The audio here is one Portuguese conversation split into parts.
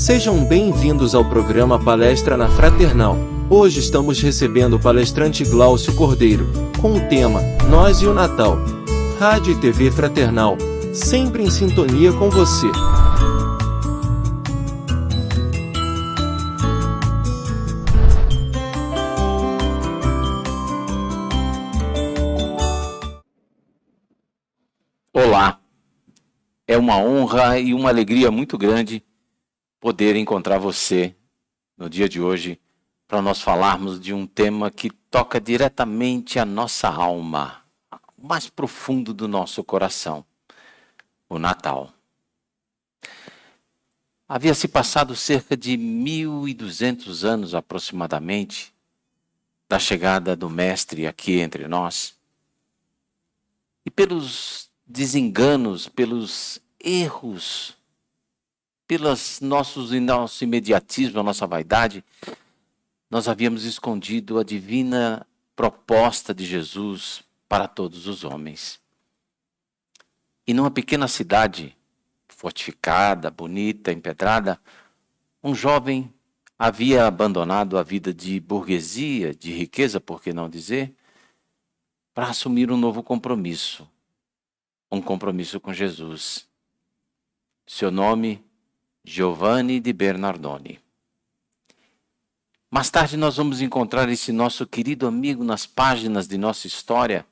Sejam bem-vindos ao programa Palestra na Fraternal. Hoje estamos recebendo o palestrante Glaucio Cordeiro, com o tema Nós e o Natal. Rádio e TV Fraternal, sempre em sintonia com você. Olá, é uma honra e uma alegria muito grande poder encontrar você no dia de hoje para nós falarmos de um tema que toca diretamente a nossa alma, o mais profundo do nosso coração, o Natal. Havia se passado cerca de 1.200 anos aproximadamente da chegada do Mestre aqui entre nós, e pelos desenganos, pelos erros, nosso imediatismo, a nossa vaidade, nós havíamos escondido a divina proposta de Jesus para todos os homens. E numa pequena cidade, fortificada, bonita, empedrada, um jovem havia abandonado a vida de burguesia, de riqueza, por que não dizer, para assumir um novo compromisso. Um compromisso com Jesus. Seu nome, Giovanni di Bernardoni. Mais tarde nós vamos encontrar esse nosso querido amigo nas páginas de nossa história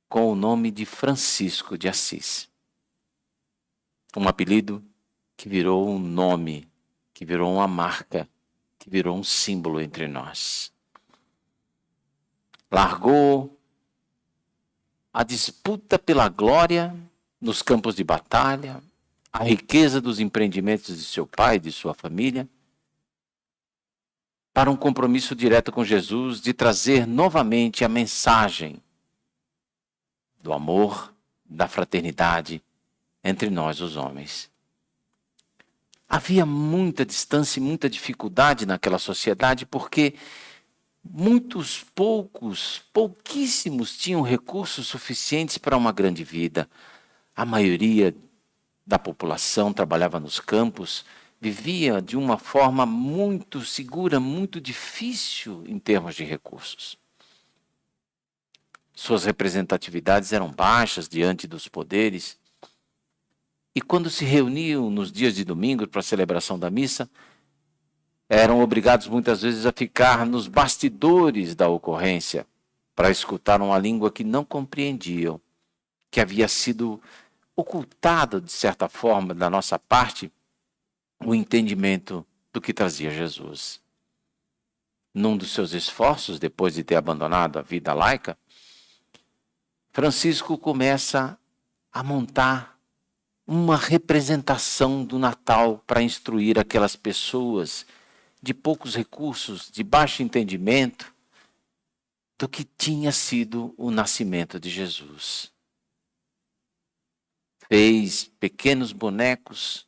com o nome de Francisco de Assis. Um apelido que virou um nome, que virou uma marca, que virou um símbolo entre nós. Largou a disputa pela glória nos campos de batalha, a riqueza dos empreendimentos de seu pai e de sua família, para um compromisso direto com Jesus de trazer novamente a mensagem do amor, da fraternidade entre nós os homens. Havia muita distância e muita dificuldade naquela sociedade porque pouquíssimos tinham recursos suficientes para uma grande vida. A maioria da população trabalhava nos campos, vivia de uma forma muito segura, muito difícil em termos de recursos. Suas representatividades eram baixas diante dos poderes. E quando se reuniam nos dias de domingo para a celebração da missa, eram obrigados muitas vezes a ficar nos bastidores da ocorrência para escutar uma língua que não compreendiam, que havia sido ocultada, de certa forma, da nossa parte, o entendimento do que trazia Jesus. Num dos seus esforços, depois de ter abandonado a vida laica, Francisco começa a montar uma representação do Natal para instruir aquelas pessoas de poucos recursos, de baixo entendimento, do que tinha sido o nascimento de Jesus. Fez pequenos bonecos,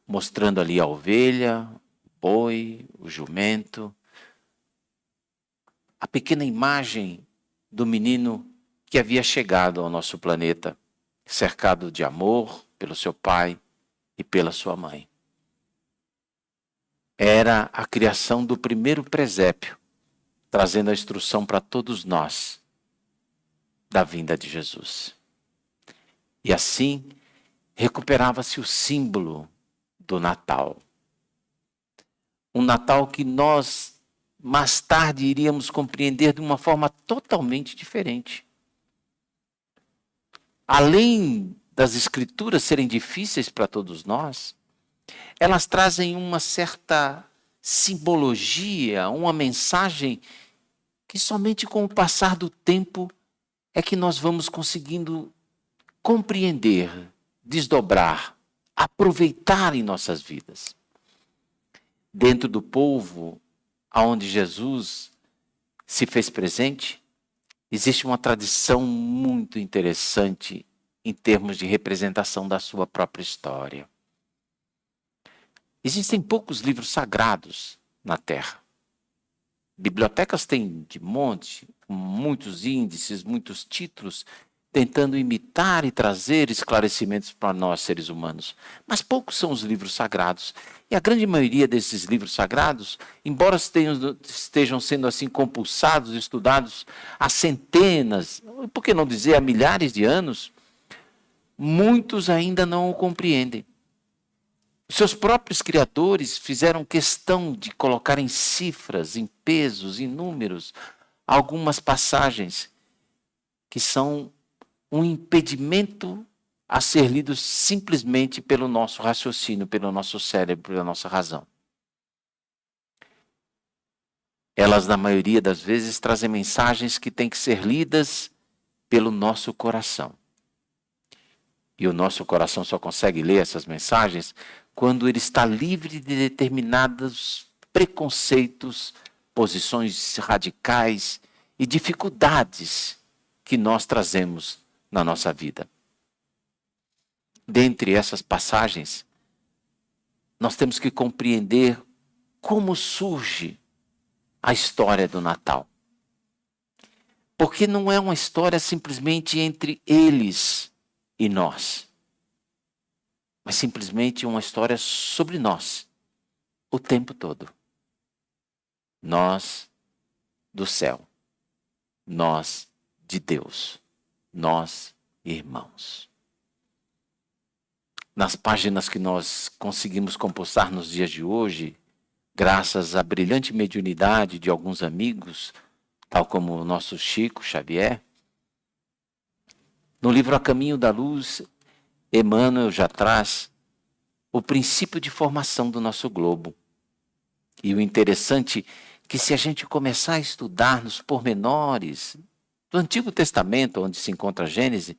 mostrando ali a ovelha, o boi, o jumento, a pequena imagem do menino que havia chegado ao nosso planeta, cercado de amor pelo seu pai e pela sua mãe. Era a criação do primeiro presépio, trazendo a instrução para todos nós da vinda de Jesus. E assim, recuperava-se o símbolo do Natal. Um Natal que nós, mais tarde, iríamos compreender de uma forma totalmente diferente. Além das escrituras serem difíceis para todos nós, elas trazem uma certa simbologia, uma mensagem que somente com o passar do tempo é que nós vamos conseguindo compreender, desdobrar, aproveitar em nossas vidas. Dentro do povo aonde Jesus se fez presente, existe uma tradição muito interessante em termos de representação da sua própria história. Existem poucos livros sagrados na Terra. Bibliotecas têm de monte, muitos índices, muitos títulos tentando imitar e trazer esclarecimentos para nós, seres humanos. Mas poucos são os livros sagrados. E a grande maioria desses livros sagrados, embora estejam sendo assim compulsados, estudados há centenas, por que não dizer há milhares de anos, muitos ainda não o compreendem. Os seus próprios criadores fizeram questão de colocar em cifras, em pesos, em números, algumas passagens que são um impedimento a ser lidos simplesmente pelo nosso raciocínio, pelo nosso cérebro, pela nossa razão. Elas, na maioria das vezes, trazem mensagens que têm que ser lidas pelo nosso coração. E o nosso coração só consegue ler essas mensagens quando ele está livre de determinados preconceitos, posições radicais e dificuldades que nós trazemos na nossa vida. Dentre essas passagens, nós temos que compreender como surge a história do Natal. Porque não é uma história simplesmente entre eles e nós, mas simplesmente uma história sobre nós, o tempo todo. Nós do céu, nós de Deus, nós irmãos. Nas páginas que nós conseguimos compostar nos dias de hoje, graças à brilhante mediunidade de alguns amigos, tal como o nosso Chico Xavier, no livro A Caminho da Luz, Emmanuel já traz o princípio de formação do nosso globo. E o interessante é que se a gente começar a estudar nos pormenores do Antigo Testamento, onde se encontra a Gênese,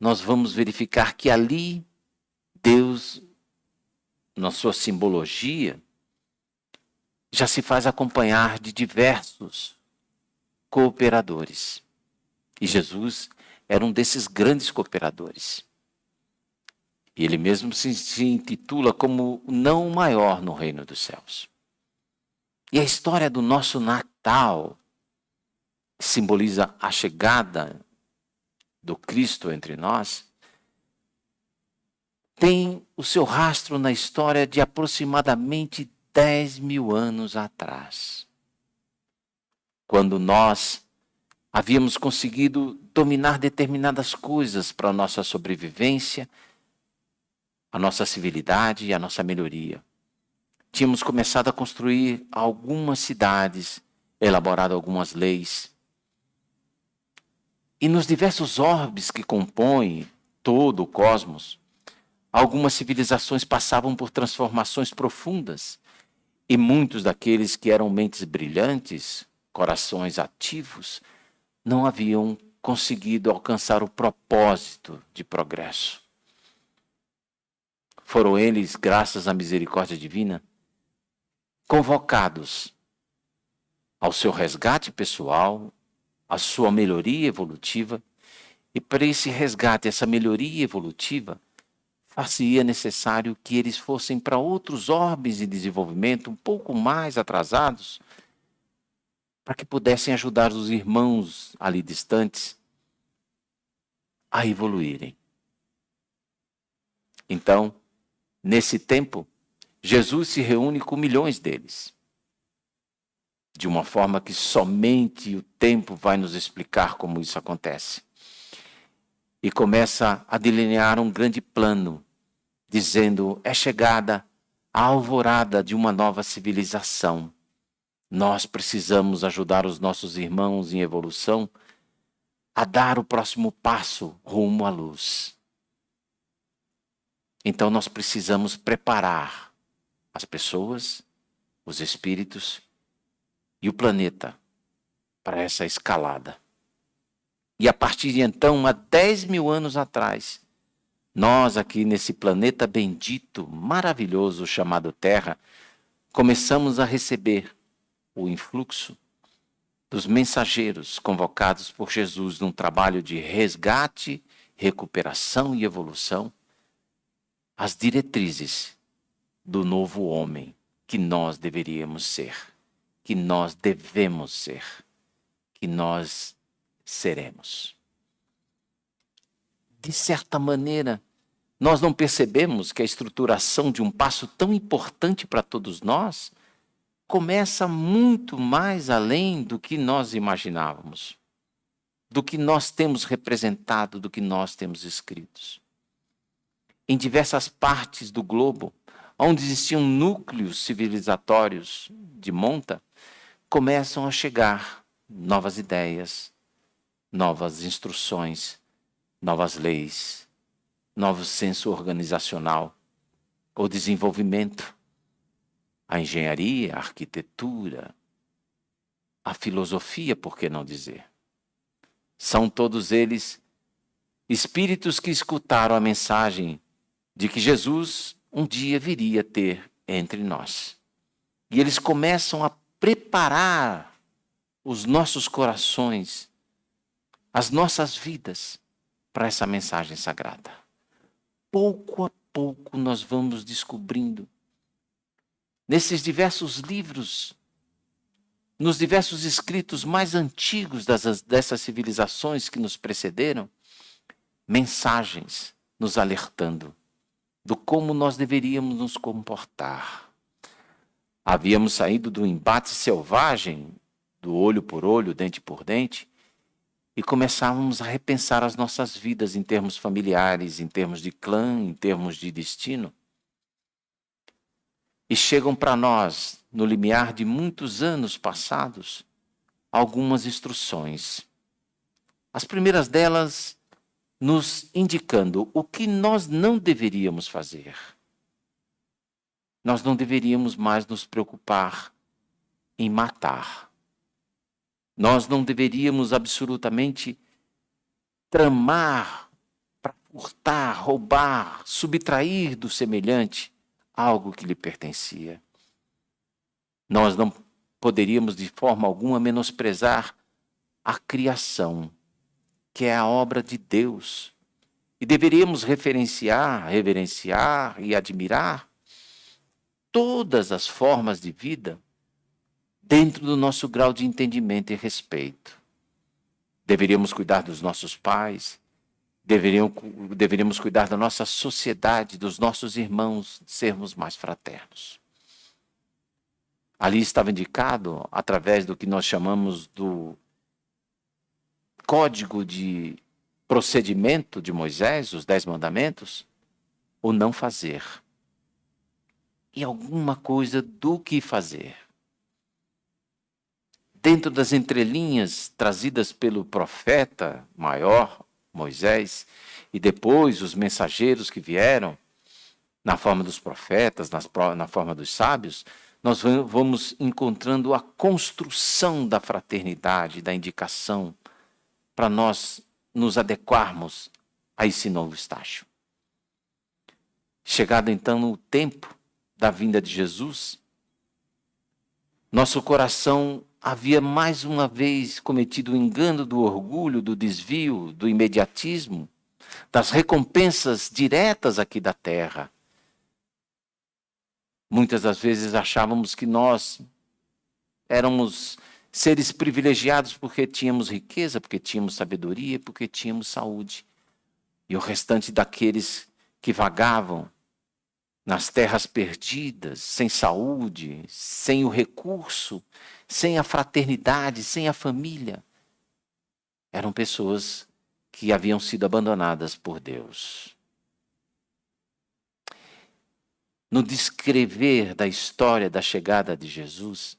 nós vamos verificar que ali Deus, na sua simbologia, já se faz acompanhar de diversos cooperadores. E Jesus era um desses grandes cooperadores. E ele mesmo se intitula como o não maior no reino dos céus. E a história do nosso Natal simboliza a chegada do Cristo entre nós, tem o seu rastro na história de aproximadamente 10.000 anos atrás. Quando nós havíamos conseguido dominar determinadas coisas para a nossa sobrevivência, a nossa civilidade e a nossa melhoria. Tínhamos começado a construir algumas cidades, elaborado algumas leis. E nos diversos orbes que compõem todo o cosmos, algumas civilizações passavam por transformações profundas. E muitos daqueles que eram mentes brilhantes, corações ativos, não haviam conseguido alcançar o propósito de progresso. Foram eles, graças à misericórdia divina, convocados ao seu resgate pessoal, à sua melhoria evolutiva, e para esse resgate, essa melhoria evolutiva, far-se-ia necessário que eles fossem para outros orbes de desenvolvimento um pouco mais atrasados, para que pudessem ajudar os irmãos ali distantes a evoluírem. Então, nesse tempo, Jesus se reúne com milhões deles, de uma forma que somente o tempo vai nos explicar como isso acontece. E começa a delinear um grande plano, dizendo: é chegada a alvorada de uma nova civilização. Nós precisamos ajudar os nossos irmãos em evolução a dar o próximo passo rumo à luz. Então nós precisamos preparar as pessoas, os espíritos e o planeta para essa escalada. E a partir de então, há 10.000 anos atrás, nós aqui nesse planeta bendito, maravilhoso chamado Terra, começamos a receber o influxo dos mensageiros convocados por Jesus num trabalho de resgate, recuperação e evolução, as diretrizes do novo homem que nós deveríamos ser, que nós devemos ser, que nós seremos. de certa maneira, nós não percebemos que a estruturação de um passo tão importante para todos nós começa muito mais além do que nós imaginávamos, do que nós temos representado, do que nós temos escritos. Em diversas partes do globo, onde existiam núcleos civilizatórios de monta, começam a chegar novas ideias, novas instruções, novas leis, novo senso organizacional, o desenvolvimento, a engenharia, a arquitetura, a filosofia, por que não dizer? São todos eles espíritos que escutaram a mensagem de que Jesus um dia viria ter entre nós. E eles começam a preparar os nossos corações, as nossas vidas, para essa mensagem sagrada. Pouco a pouco nós vamos descobrindo, nesses diversos livros, nos diversos escritos mais antigos dessas civilizações que nos precederam, mensagens nos alertando do como nós deveríamos nos comportar. Havíamos saído do embate selvagem, do olho por olho, dente por dente, e começávamos a repensar as nossas vidas em termos familiares, em termos de clã, em termos de destino. E chegam para nós, no limiar de muitos anos passados, algumas instruções. As primeiras delas nos indicando o que nós não deveríamos fazer. Nós não deveríamos mais nos preocupar em matar. Nós não deveríamos absolutamente tramar para furtar, roubar, subtrair do semelhante algo que lhe pertencia. Nós não poderíamos de forma alguma menosprezar a criação, que é a obra de Deus. E deveríamos reverenciar e admirar todas as formas de vida dentro do nosso grau de entendimento e respeito. Deveríamos cuidar dos nossos pais, deveríamos cuidar da nossa sociedade, dos nossos irmãos, sermos mais fraternos. Ali estava indicado, através do que nós chamamos do Código de Procedimento de Moisés, os 10 Mandamentos, o não fazer. E alguma coisa do que fazer. Dentro das entrelinhas trazidas pelo profeta maior, Moisés, e depois os mensageiros que vieram, na forma dos profetas, na forma dos sábios, nós vamos encontrando a construção da fraternidade, da indicação, para nós nos adequarmos a esse novo estágio. Chegado então o tempo da vinda de Jesus, nosso coração havia mais uma vez cometido o engano do orgulho, do desvio, do imediatismo, das recompensas diretas aqui da terra. Muitas das vezes achávamos que nós éramos seres privilegiados porque tínhamos riqueza, porque tínhamos sabedoria, porque tínhamos saúde. E o restante daqueles que vagavam nas terras perdidas, sem saúde, sem o recurso, sem a fraternidade, sem a família, eram pessoas que haviam sido abandonadas por Deus. No descrever da história da chegada de Jesus,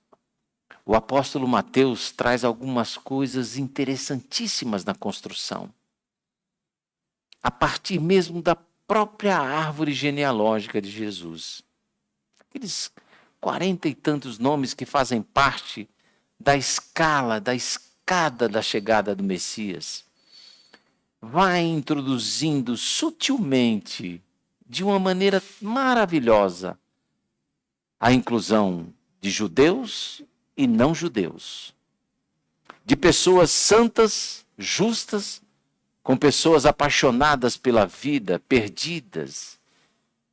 o apóstolo Mateus traz algumas coisas interessantíssimas na construção. A partir mesmo da própria árvore genealógica de Jesus. Aqueles 40 e tantos nomes que fazem parte da escala, da escada da chegada do Messias. Vai introduzindo sutilmente, de uma maneira maravilhosa, a inclusão de judeus e não judeus. De pessoas santas, justas, com pessoas apaixonadas pela vida, perdidas,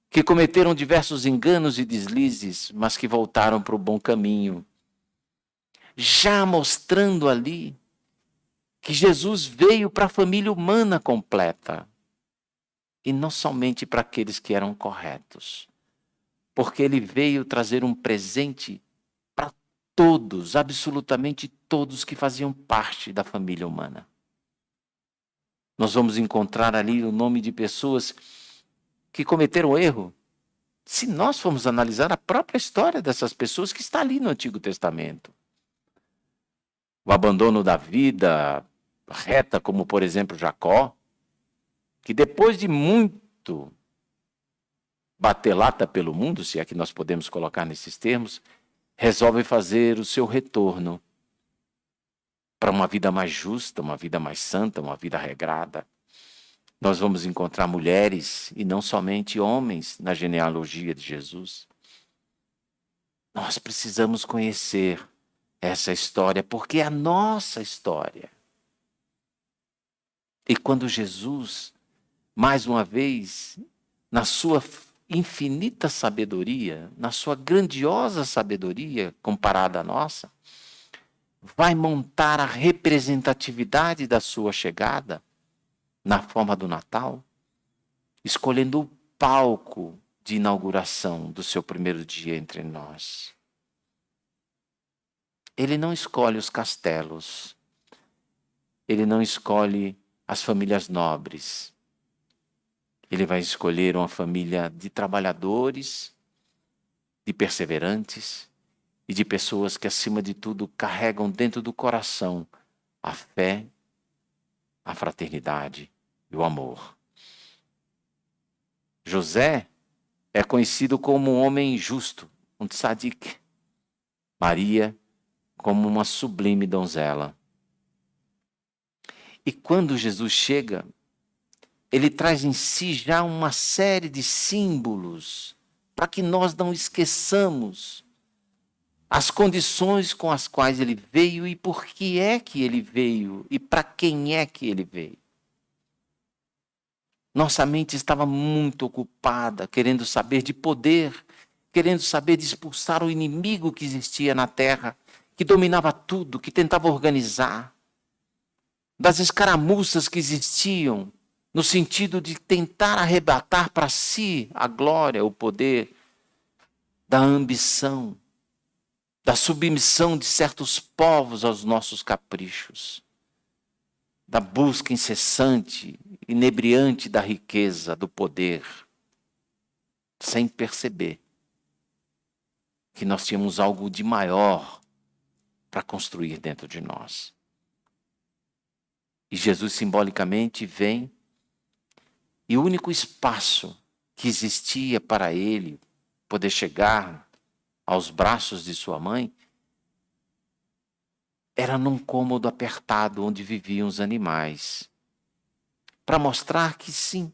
que cometeram diversos enganos e deslizes, mas que voltaram para o bom caminho. Já mostrando ali que Jesus veio para a família humana completa. e não somente para aqueles que eram corretos, porque ele veio trazer um presente para todos, absolutamente todos que faziam parte da família humana. Nós vamos encontrar ali o nome de pessoas que cometeram erro. Se nós formos analisar a própria história dessas pessoas que está ali no Antigo Testamento. O abandono da vida reta, como por exemplo Jacó, que depois de muito bater lata pelo mundo, se é que nós podemos colocar nesses termos, resolve fazer o seu retorno para uma vida mais justa, uma vida mais santa, uma vida regrada. Nós vamos encontrar mulheres e não somente homens na genealogia de Jesus. Nós precisamos conhecer essa história, porque é a nossa história. E quando Jesus, mais uma vez, na sua infinita sabedoria, na sua grandiosa sabedoria comparada à nossa, vai montar a representatividade da sua chegada na forma do Natal, escolhendo o palco de inauguração do seu primeiro dia entre nós. Ele não escolhe os castelos, ele não escolhe as famílias nobres. Ele vai escolher uma família de trabalhadores, de perseverantes e de pessoas que, acima de tudo, carregam dentro do coração a fé, a fraternidade e o amor. José é conhecido como um homem justo, um tzadik. Maria como uma sublime donzela. E quando Jesus chega, ele traz em si já uma série de símbolos para que nós não esqueçamos as condições com as quais ele veio e por que é que ele veio e para quem é que ele veio. Nossa mente estava muito ocupada, querendo saber de poder, querendo saber de expulsar o inimigo que existia na terra, que dominava tudo, que tentava organizar, das escaramuças que existiam, no sentido de tentar arrebatar para si a glória, o poder, da ambição, da submissão de certos povos aos nossos caprichos, da busca incessante, inebriante da riqueza, do poder, sem perceber que nós tínhamos algo de maior para construir dentro de nós. E Jesus simbolicamente vem, e o único espaço que existia para ele poder chegar aos braços de sua mãe era num cômodo apertado onde viviam os animais, para mostrar que sim,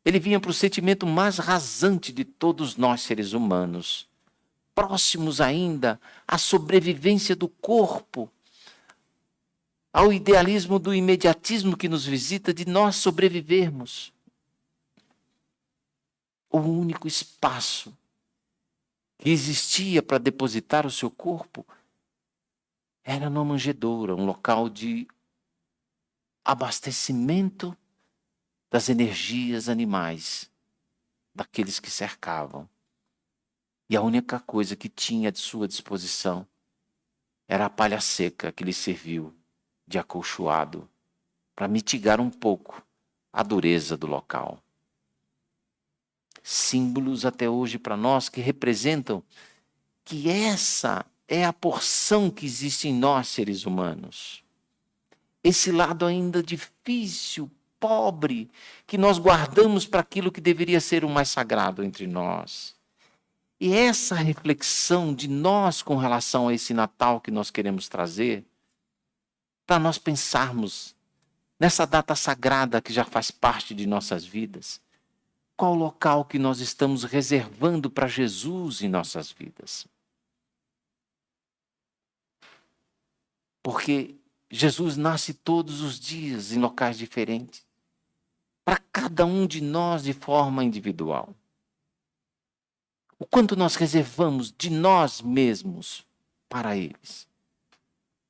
ele vinha para o sentimento mais rasante de todos nós seres humanos, próximos ainda à sobrevivência do corpo, ao idealismo do imediatismo que nos visita de nós sobrevivermos. O único espaço que existia para depositar o seu corpo era numa manjedoura, um local de abastecimento das energias animais, daqueles que cercavam. E a única coisa que tinha de sua disposição era a palha seca que lhe serviu de acolchoado para mitigar um pouco a dureza do local. Símbolos até hoje para nós que representam que essa é a porção que existe em nós, seres humanos. Esse lado ainda difícil, pobre, que nós guardamos para aquilo que deveria ser o mais sagrado entre nós. E essa reflexão de nós com relação a esse Natal que nós queremos trazer, para nós pensarmos nessa data sagrada que já faz parte de nossas vidas, qual o local que nós estamos reservando para Jesus em nossas vidas? Porque Jesus nasce todos os dias em locais diferentes, para cada um de nós de forma individual. O quanto nós reservamos de nós mesmos para eles?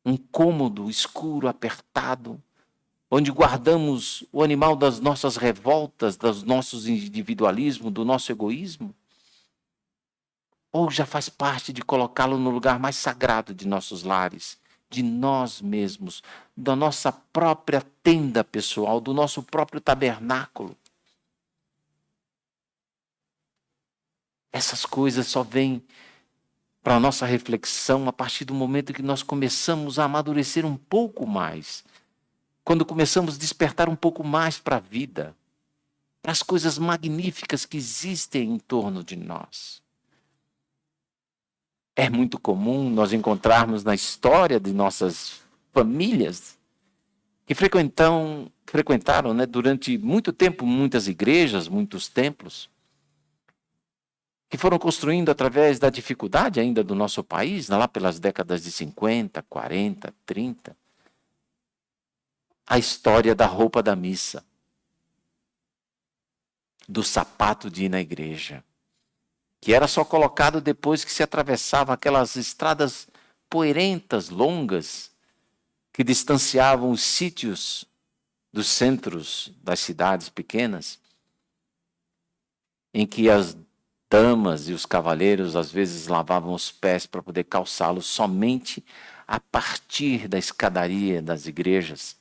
Um cômodo escuro, apertado, onde guardamos o animal das nossas revoltas, dos nossos individualismos, do nosso egoísmo? Ou já faz parte de colocá-lo no lugar mais sagrado de nossos lares, de nós mesmos, da nossa própria tenda pessoal, do nosso próprio tabernáculo? Essas coisas só vêm para a nossa reflexão a partir do momento que nós começamos a amadurecer um pouco mais, quando começamos a despertar um pouco mais para a vida, para as coisas magníficas que existem em torno de nós. É muito comum nós encontrarmos na história de nossas famílias que frequentaram, durante muito tempo muitas igrejas, muitos templos, que foram construindo através da dificuldade ainda do nosso país, lá pelas décadas de 50, 40, 30, a história da roupa da missa, do sapato de ir na igreja, que era só colocado depois que se atravessava aquelas estradas poeirentas, longas, que distanciavam os sítios dos centros das cidades pequenas, em que as damas e os cavaleiros às vezes lavavam os pés para poder calçá-los somente a partir da escadaria das igrejas.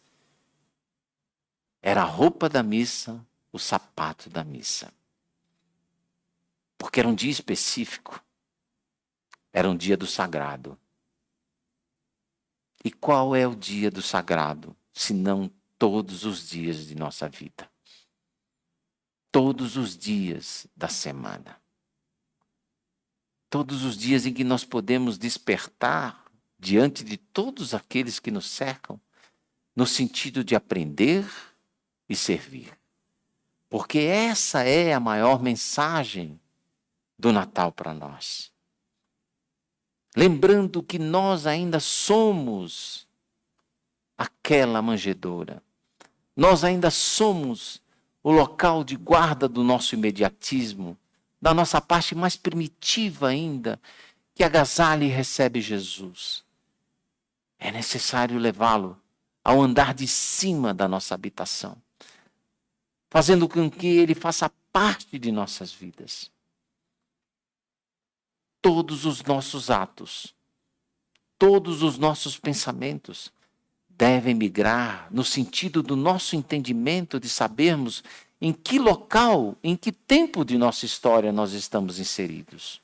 Era a roupa da missa, o sapato da missa. Porque era um dia específico. Era um dia do sagrado. E qual é o dia do sagrado, se não todos os dias de nossa vida? Todos os dias da semana. Todos os dias em que nós podemos despertar diante de todos aqueles que nos cercam, no sentido de aprender e servir. Porque essa é a maior mensagem do Natal para nós. Lembrando que nós ainda somos aquela manjedoura. Nós ainda somos o local de guarda do nosso imediatismo, da nossa parte mais primitiva ainda, que agasalha e recebe Jesus. É necessário levá-lo ao andar de cima da nossa habitação, fazendo com que ele faça parte de nossas vidas. Todos os nossos atos, todos os nossos pensamentos devem migrar no sentido do nosso entendimento de sabermos em que local, em que tempo de nossa história nós estamos inseridos.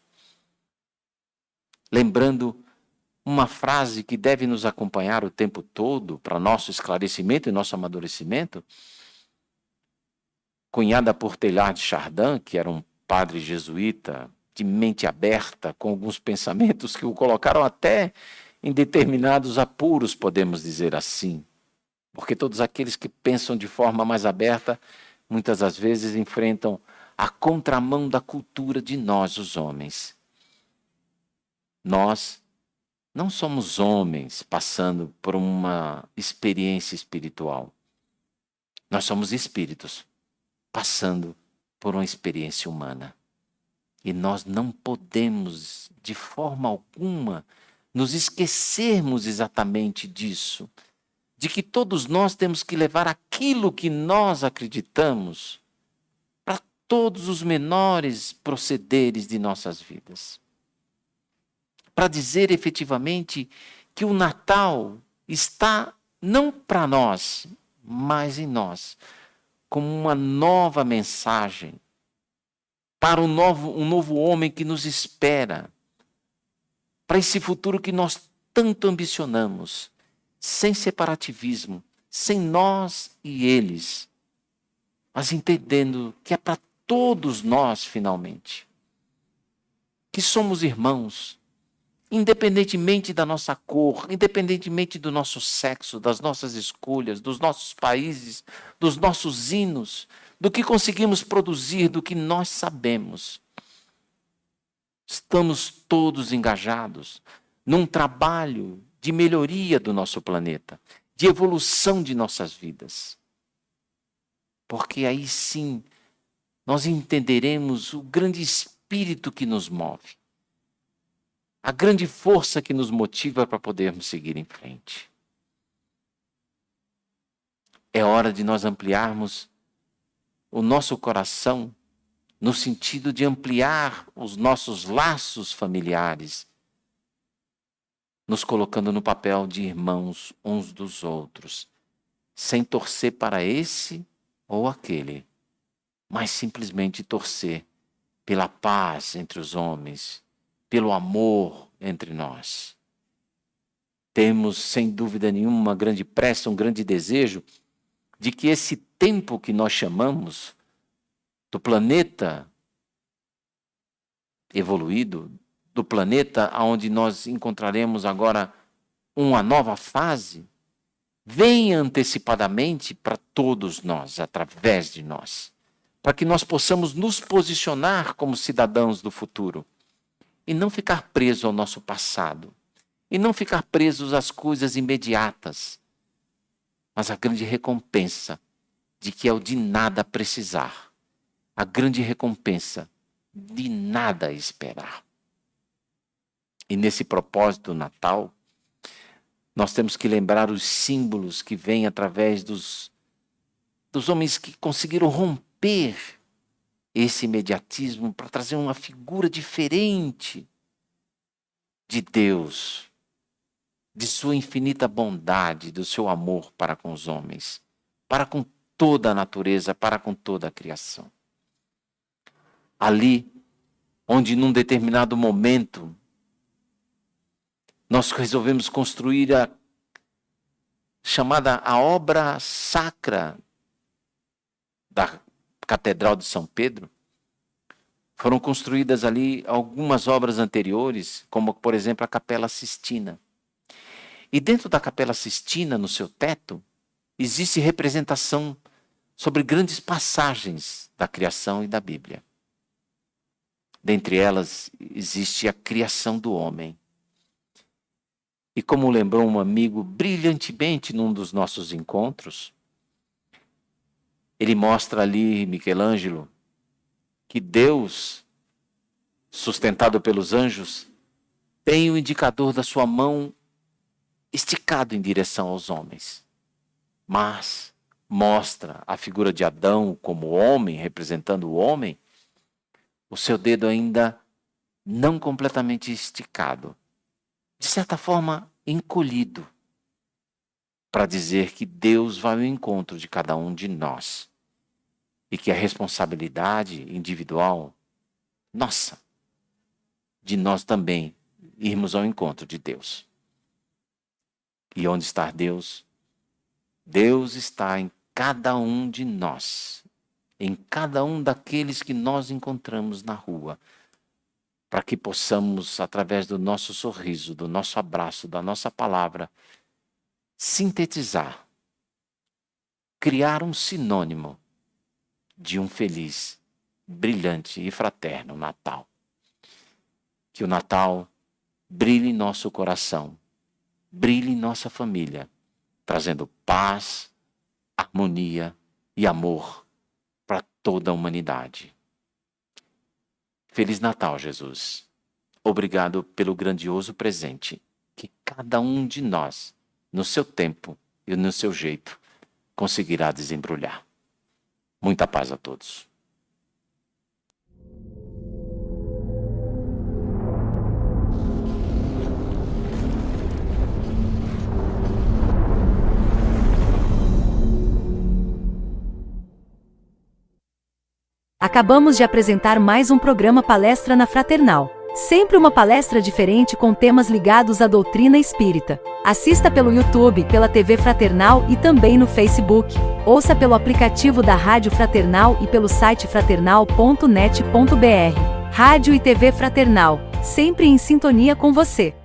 Lembrando uma frase que deve nos acompanhar o tempo todo para nosso esclarecimento e nosso amadurecimento, cunhada por Teilhard de Chardin, que era um padre jesuíta de mente aberta, com alguns pensamentos que o colocaram até em determinados apuros, podemos dizer assim. Porque todos aqueles que pensam de forma mais aberta, muitas das vezes enfrentam a contramão da cultura de nós, os homens. Nós não somos homens passando por uma experiência espiritual. Nós somos espíritos passando por uma experiência humana. E nós não podemos, de forma alguma, nos esquecermos exatamente disso. De que todos nós temos que levar aquilo que nós acreditamos para todos os menores procederes de nossas vidas. Para dizer efetivamente que o Natal está não para nós, mas em nós, como uma nova mensagem para um novo homem que nos espera, para esse futuro que nós tanto ambicionamos, sem separativismo, sem nós e eles, mas entendendo que é para todos nós, finalmente, que somos irmãos, independentemente da nossa cor, independentemente do nosso sexo, das nossas escolhas, dos nossos países, dos nossos hinos, do que conseguimos produzir, do que nós sabemos. Estamos todos engajados num trabalho de melhoria do nosso planeta, de evolução de nossas vidas. Porque aí sim nós entenderemos o grande espírito que nos move, a grande força que nos motiva para podermos seguir em frente. É hora de nós ampliarmos o nosso coração no sentido de ampliar os nossos laços familiares, nos colocando no papel de irmãos uns dos outros, sem torcer para esse ou aquele, mas simplesmente torcer pela paz entre os homens, pelo amor entre nós. Temos, sem dúvida nenhuma, uma grande pressa, um grande desejo de que esse tempo que nós chamamos do planeta evoluído, do planeta onde nós encontraremos agora uma nova fase, venha antecipadamente para todos nós, através de nós, para que nós possamos nos posicionar como cidadãos do futuro e não ficar presos ao nosso passado, e não ficar presos às coisas imediatas, mas a grande recompensa de que é o de nada precisar, a grande recompensa de nada esperar. E nesse propósito do Natal, nós temos que lembrar os símbolos que vêm através dos homens que conseguiram romper esse imediatismo para trazer uma figura diferente de Deus, de sua infinita bondade, do seu amor para com os homens, para com toda a natureza, para com toda a criação. Ali, onde num determinado momento nós resolvemos construir a obra sacra da Catedral de São Pedro, foram construídas ali algumas obras anteriores, como, por exemplo, a Capela Sistina. E dentro da Capela Sistina, no seu teto, existe representação sobre grandes passagens da criação e da Bíblia. Dentre elas, existe a criação do homem. E como lembrou um amigo brilhantemente num dos nossos encontros, ele mostra ali, Michelangelo, que Deus, sustentado pelos anjos, tem o indicador da sua mão esticado em direção aos homens. Mas mostra a figura de Adão como homem, representando o homem, o seu dedo ainda não completamente esticado, de certa forma encolhido, para dizer que Deus vai ao encontro de cada um de nós e que a responsabilidade individual, nossa, de nós também irmos ao encontro de Deus. E onde está Deus? Deus está em cada um de nós, em cada um daqueles que nós encontramos na rua, para que possamos, através do nosso sorriso, do nosso abraço, da nossa palavra, sintetizar, criar um sinônimo de um feliz, brilhante e fraterno Natal. Que o Natal brilhe em nosso coração, brilhe em nossa família, trazendo paz, harmonia e amor para toda a humanidade. Feliz Natal, Jesus. Obrigado pelo grandioso presente que cada um de nós, no seu tempo e no seu jeito, conseguirá desembrulhar. Muita paz a todos. Acabamos de apresentar mais um programa Palestra na Fraternal. Sempre uma palestra diferente com temas ligados à doutrina espírita. Assista pelo YouTube, pela TV Fraternal e também no Facebook. Ouça pelo aplicativo da Rádio Fraternal e pelo site fraternal.net.br. Rádio e TV Fraternal, sempre em sintonia com você.